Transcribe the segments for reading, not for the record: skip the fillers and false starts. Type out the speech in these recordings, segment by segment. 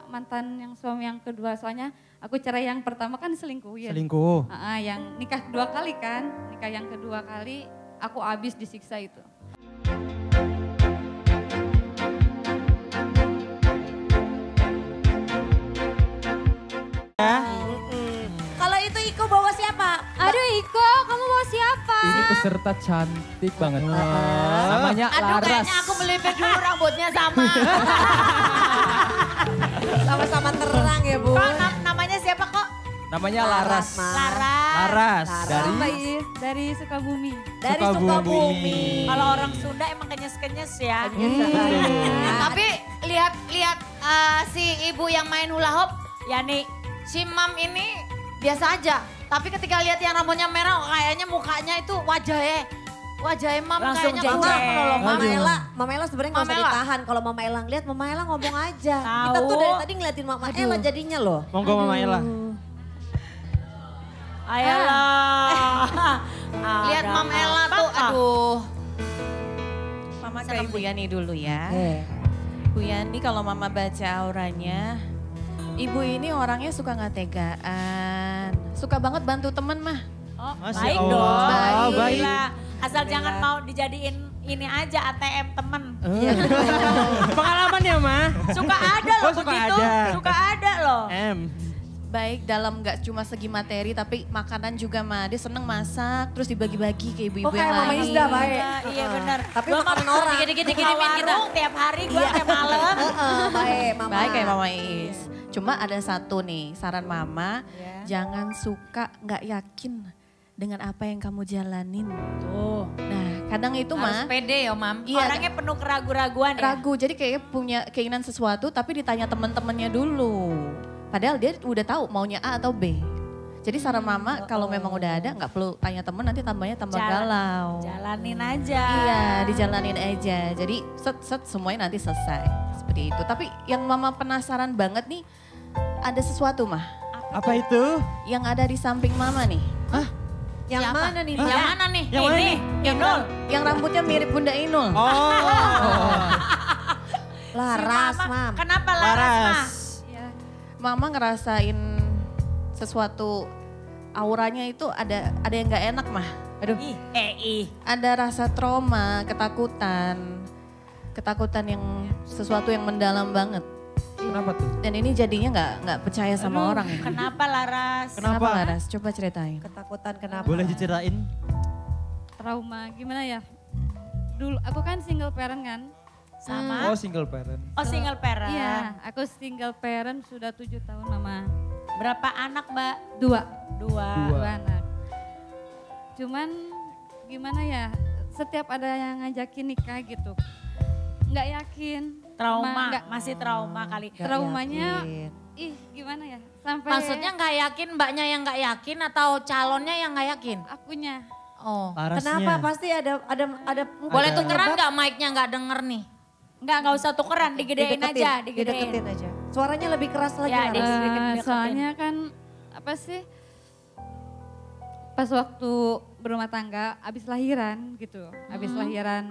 mantan yang suami yang kedua. Soalnya aku cerai yang pertama kan selingkuh ya. Selingkuh. Yang nikah 2 kali kan. Nikah yang kedua kali aku habis disiksa itu. Kalau itu Iko bawa siapa? Aduh Iko, kamu bawa siapa? Ini peserta cantik banget. Namanya Aduh Laras. kayaknya aku melipir dulu rambutnya sama. Sama-sama terang ya Bu. Kok namanya siapa kok? Namanya Laras. Laras. Dari Sukabumi. Dari Sukabumi. Kalau orang Sunda emang kenyes-kenyes ya. Tapi lihat si ibu yang main hula hoop, ya nih si Mam ini biasa aja. Tapi ketika lihat yang rambutnya merah kayaknya mukanya itu wajahnya Mam Langsung kayaknya jengkel. Mama Ella sebenarnya nggak usah ditahan. Kalau Mama Ella ngeliat, Mama Ella ngomong aja. Kita tuh dari tadi ngeliatin Mama Ella jadinya loh. Monggo Mama Ella. Ayolah. lihat Mam Ella tuh aduh. Mama ke Ibu Yani dulu ya. Bu Yani kalau Mama baca auranya, Ibu ini orangnya suka nggak tegaan. Suka banget bantu temen mah. Oh, Masya baik Allah. dong. Baik. Gila. Asal jangan mau dijadiin ini aja ATM temen. Pengalaman ya Ma? Suka ada loh suka begitu. ada. Suka ada loh. Baik dalam nggak cuma segi materi tapi makanan juga mah. Dia seneng masak terus dibagi-bagi ke ibu-ibu yang Mama lain. Isda baik. Iya benar. Tapi makanan orang. Dikit-dikit dikirimin kita. Tiap hari gue tiap malam. Baik Mama. Baik kayak Mama Is. Cuma ada satu nih saran Mama, jangan suka nggak yakin dengan apa yang kamu jalanin. Tuh. Nah kadang itu Harus mah. pede ya Mam. Iya, Orangnya penuh keraguan-raguan ya. ragu, jadi kayak punya keinginan sesuatu tapi ditanya temen-temennya dulu. Padahal dia udah tahu maunya A atau B. Jadi saran Mama kalau memang udah ada nggak perlu tanya temen nanti tambahnya tambah galau. Jalanin aja. Iya dijalanin aja. Jadi set semuanya nanti selesai. Seperti itu. Tapi yang Mama penasaran banget nih ada sesuatu mah. Apa itu? Yang ada di samping Mama nih. Yang Siapa? mana nih? Yang mana nih? Yang mana nih? Inul. Yang rambutnya mirip Bunda Inul. Laras, Mam. Kenapa Laras, Ma? Mama ngerasain sesuatu auranya itu ada yang nggak enak mah. Aduh. Ada rasa trauma, ketakutan yang sesuatu yang mendalam banget. Kenapa tuh? Dan ini jadinya nggak percaya sama orang. Ya. Kenapa Laras? Kenapa Laras? Coba ceritain. Ketakutan kenapa? Boleh diceritain? Trauma gimana ya? Dulu aku kan single parent kan. Sama? Oh single parent. Oh single parent. Iya, aku single parent sudah 7 tahun Mama. Berapa anak Mbak? 2. 2. 2 anak. Cuman gimana ya, setiap ada yang ngajakin nikah gitu. Nggak yakin. Trauma, masih trauma kali. Traumanya, gimana ya, sampai. Maksudnya nggak yakin mbaknya yang nggak yakin atau calonnya yang nggak yakin? Akunya. Oh. Parasnya. Kenapa? Pasti ada Boleh tukeran nggak mic-nya nggak denger nih? Nggak usah tukeran, digedein aja, digedein. Dideketin aja. Suaranya lebih keras lagi. Ya, Laras. Soalnya kan apa sih, pas waktu berumah tangga, abis lahiran gitu. Abis lahiran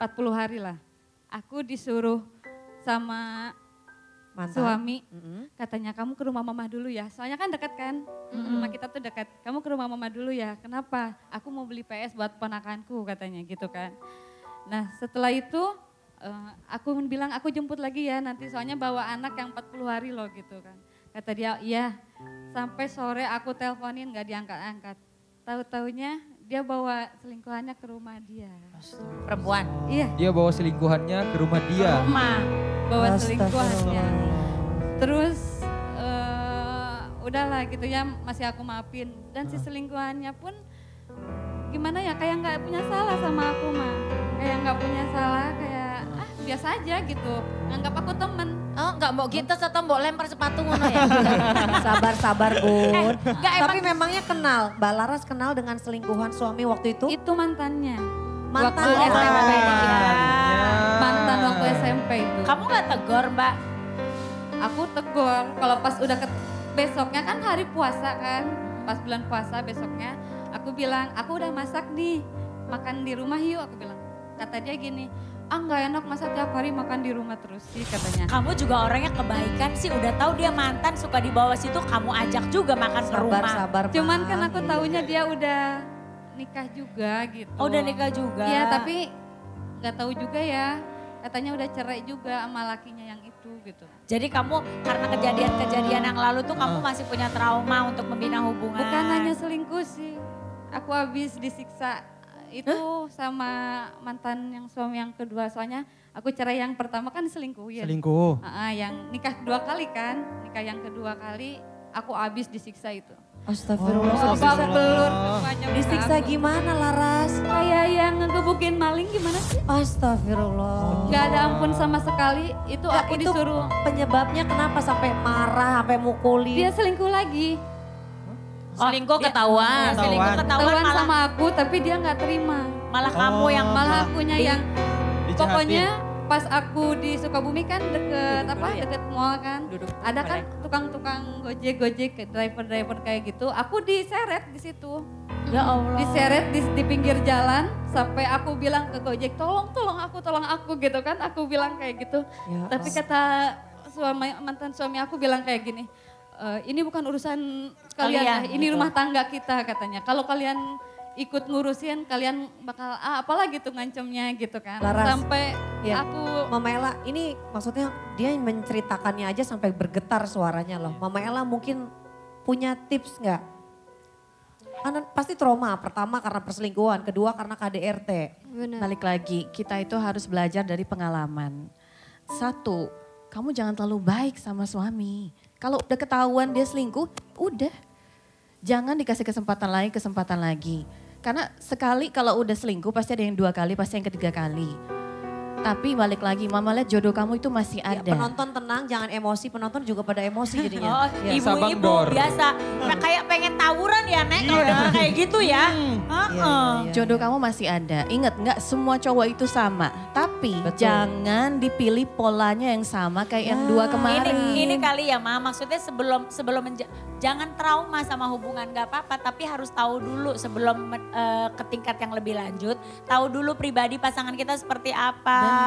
40 hari lah. Aku disuruh sama suami, katanya kamu ke rumah mama dulu ya. Soalnya kan dekat kan, rumah kita tuh dekat. Kamu ke rumah mama dulu ya, kenapa? Aku mau beli PS buat ponakanku katanya gitu kan. Nah setelah itu aku bilang aku jemput lagi ya nanti soalnya bawa anak yang 40 hari loh gitu kan. Kata dia iya, sampai sore aku teleponin gak diangkat-angkat. Tahu-taunya dia bawa selingkuhannya ke rumah dia. Perempuan? Iya. Dia bawa selingkuhannya ke rumah dia. Bawa selingkuhannya. Terus udahlah gitu ya masih aku maafin. Dan si selingkuhannya pun gimana ya kayak gak punya salah sama aku mah. Kayak gak punya salah kayak biasa aja gitu. Nganggap aku temen. Oh gak mau gitu atau mau lempar sepatu ngono ya? Sabar Bun. Tapi memangnya kenal, Mbak Laras kenal dengan selingkuhan suami waktu itu? Itu mantannya. Mantan Waktu SMP. Mantan waktu SMP. SMP itu. Kamu gak tegur Mbak? Aku tegur kalau pas udah besoknya kan hari puasa kan. Pas bulan puasa besoknya aku bilang aku udah masak nih makan di rumah yuk aku bilang. Kata dia gini, nggak enak masa tiap hari makan di rumah terus sih katanya. Kamu juga orangnya kebaikan sih, udah tahu dia mantan suka dibawa situ, kamu ajak juga makan ke rumah. Sabar, Cuman kan Ma. aku taunya dia udah nikah juga gitu. Oh udah nikah juga? Iya tapi nggak tahu juga ya. Katanya udah cerai juga sama lakinya yang itu gitu. Jadi kamu karena kejadian-kejadian yang lalu tuh kamu masih punya trauma untuk membina hubungan. Bukan hanya selingkuh sih. Aku habis disiksa itu sama mantan yang suami yang kedua. Soalnya aku cerai yang pertama kan selingkuh ya. Selingkuh. Yang nikah 2 kali kan. Nikah yang kedua kali aku habis disiksa itu. Astagfirullah. Babak belur semuanya. Disiksa gimana Laras? Kayak yang ngegebukin maling gimana sih? Astagfirullah. Gak ada ampun sama sekali. Itu Nggak, aku itu disuruh. Penyebabnya kenapa sampai marah, sampai mukuli? Dia selingkuh lagi. Selingkuh ketahuan. Selingkuh ketahuan Ketahuan malah, sama aku tapi dia nggak terima. malah kamu yang Malah akunya yang Dijahatin. pokoknya pas aku di Sukabumi kan deket mall kan. Ada kan tukang-tukang gojek driver kayak gitu. Aku diseret di situ. Ya Allah. Diseret di pinggir jalan sampai aku bilang ke Gojek tolong aku gitu kan. Aku bilang kayak gitu. Ya Tapi kata mantan suami aku bilang kayak gini. Ini bukan urusan kalian, ini gitu. rumah tangga kita katanya. Kalau kalian ikut ngurusin kalian bakal apalagi tuh ngancemnya gitu kan. Laras, Sampai ya. aku Mama Ella ini maksudnya dia menceritakannya aja sampai bergetar suaranya loh. Mama Ella mungkin punya tips nggak? Karena pasti trauma, pertama karena perselingkuhan, kedua karena KDRT. Balik lagi, kita itu harus belajar dari pengalaman. Satu, kamu jangan terlalu baik sama suami. Kalau udah ketahuan dia selingkuh, udah. Jangan dikasih kesempatan lagi. Karena sekali kalau udah selingkuh pasti ada yang 2 kali, pasti yang ketiga kali. Tapi balik lagi, Mama lihat jodoh kamu itu masih Ya, ada. penonton tenang, jangan emosi. Penonton juga pada emosi jadinya. Oh, Ya. Sabang ibu-ibu Dor. biasa. Nah, kayak pengen tawuran ya, Nek. Kalau denger kayak gitu ya. Iya. Jodoh kamu masih ada. Ingat nggak semua cowok itu sama. Tapi jangan dipilih polanya yang sama kayak yang 2 kemarin. Ini kali ya, Ma. Maksudnya sebelum jangan trauma sama hubungan gak apa-apa, tapi harus tahu dulu sebelum ke tingkat yang lebih lanjut, tahu dulu pribadi pasangan kita seperti apa.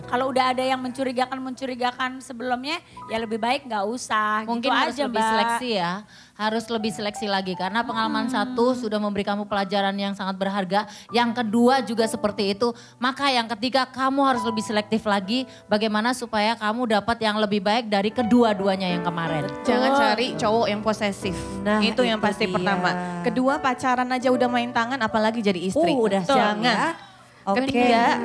Kalau udah ada yang mencurigakan sebelumnya, ya lebih baik nggak usah. Mungkin gitu harus aja, lebih Mbak. seleksi ya. Harus lebih seleksi lagi karena pengalaman satu sudah memberi kamu pelajaran yang sangat berharga. Yang kedua juga seperti itu. Maka yang ketiga kamu harus lebih selektif lagi bagaimana supaya kamu dapat yang lebih baik dari kedua-duanya yang kemarin. Jangan cari cowok yang posesif. Nah, itu yang itu pasti dia. pertama. Kedua, pacaran aja udah main tangan apalagi jadi istri. Udah Jangan. ya. Oke. Ketiga,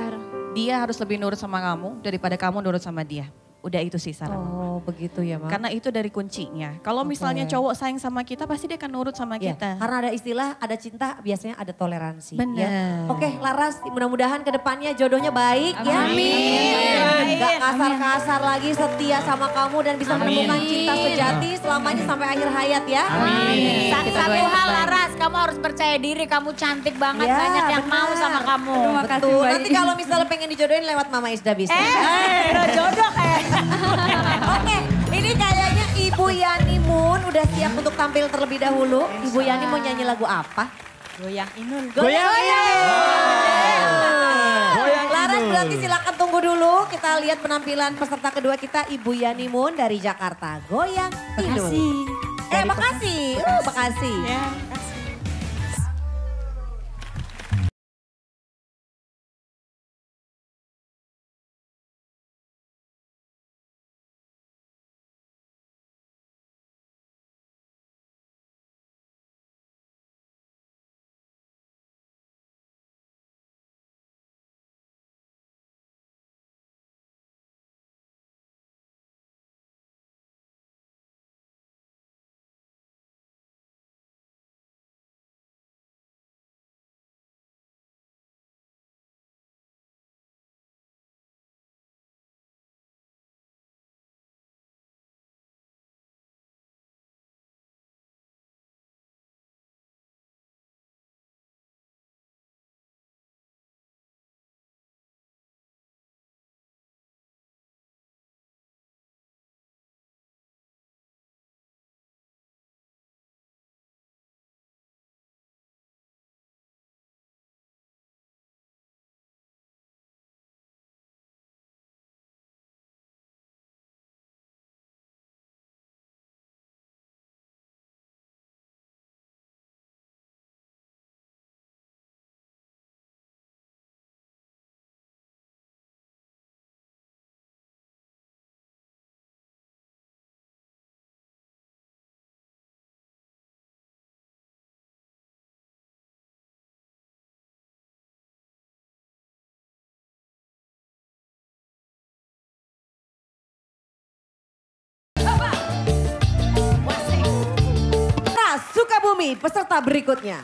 dia harus lebih nurut sama kamu daripada kamu nurut sama dia. Udah itu sih saran. Oh begitu ya, Ma. Karena itu dari kuncinya. Kalau misalnya cowok sayang sama kita pasti dia akan nurut sama Ya, kita. karena ada istilah, ada cinta, biasanya ada toleransi. Benar. Ya. Oke, Laras, mudah-mudahan ke depannya jodohnya baik ya. Amin. Gak kasar-kasar lagi, setia sama kamu dan bisa menemukan cinta sejati selamanya sampai akhir hayat ya. Amin. Satu hal Laras, kamu harus percaya diri, kamu cantik banget, Ya, banyak yang mau benar. sama kamu. Terima kasih, Betul, Mbak. nanti kalau misalnya pengen dijodohin lewat Mama Isda bisa. Udah jodoh Oke, ini kayaknya Ibu Yani Moon udah siap untuk tampil terlebih dahulu. Ibu Yani mau nyanyi lagu apa? Goyang Inul. Goyang Laras berarti silakan tunggu dulu. Kita lihat penampilan peserta kedua kita Ibu Yani Moon dari Jakarta. Goyang Inul. Bekasi. Bekasi. Bumi peserta berikutnya.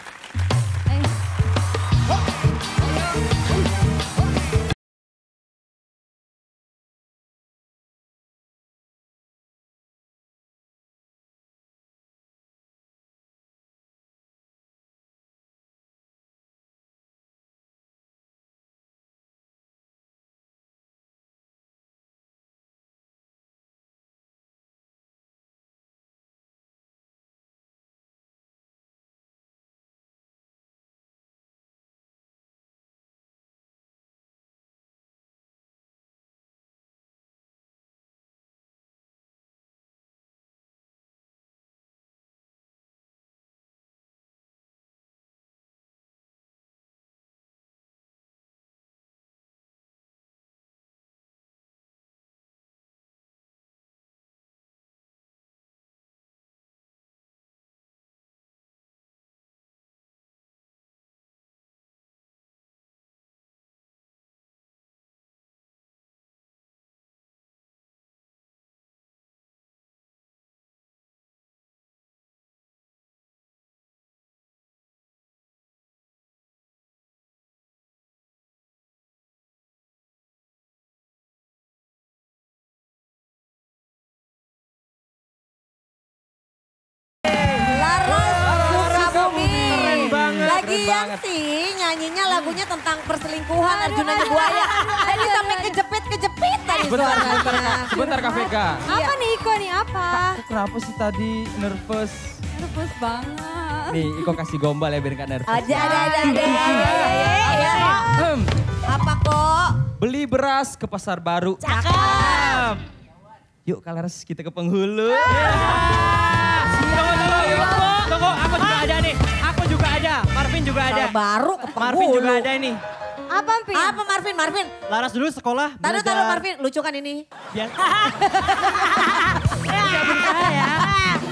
Lagian sih nyanyinya lagunya tentang perselingkuhan Arjuna Buaya. Jadi sampai kejepit tadi suaranya. Sebentar Kak Vega. Apa nih Iko nih apa? Aku kenapa sih tadi nervous? Nervous banget. Nih Iko kasih gombal ya biar gak nervous. Ada. Apa kok? Beli beras ke pasar baru. Cakep. Yuk Kalares kita ke penghulu. Tunggu, aku juga ada nih. Aku juga ada, Marvin juga ada. Baru ke penghulu. Marvin juga ada ini. Apa Pin? Apa Marvin? Laras dulu sekolah. Taruh Marvin, lucu kan ini? Biar.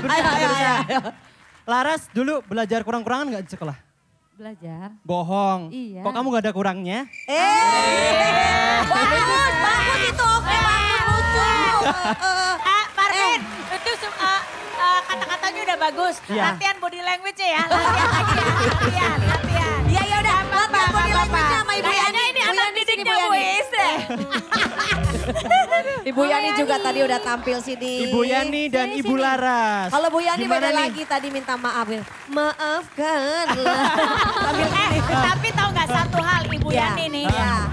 Ayo. Laras dulu belajar kurang-kurangan gak di sekolah? Belajar. Bohong. Iya. Kok kamu gak ada kurangnya? Bagus itu, oke bagus, lucu. Marvin, itu kata-katanya udah bagus. Iya. Latihan body language-nya ya. Latihan. Iya udah, latihan body language-nya sama Ibu Yani. Kayaknya ini anak didiknya Bu Ise. Ibu Yani juga tadi udah tampil sini. Ibu Yani dan Ibu Laras. Kalau Bu Yani Gimana beda nih? lagi tadi minta maaf. Maafkanlah. Tapi tahu nggak satu hal Ibu Ya, Yani nih. ya.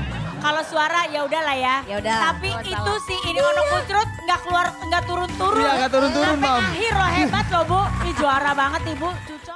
Kalau suara ya udahlah ya. Ya udah. Tapi itu sih ini ono kucrut nggak turun-turun. Iya, nggak turun-turun, Sampai Mam. akhir loh hebat loh Bu. Ih juara banget Ibu. Cucok.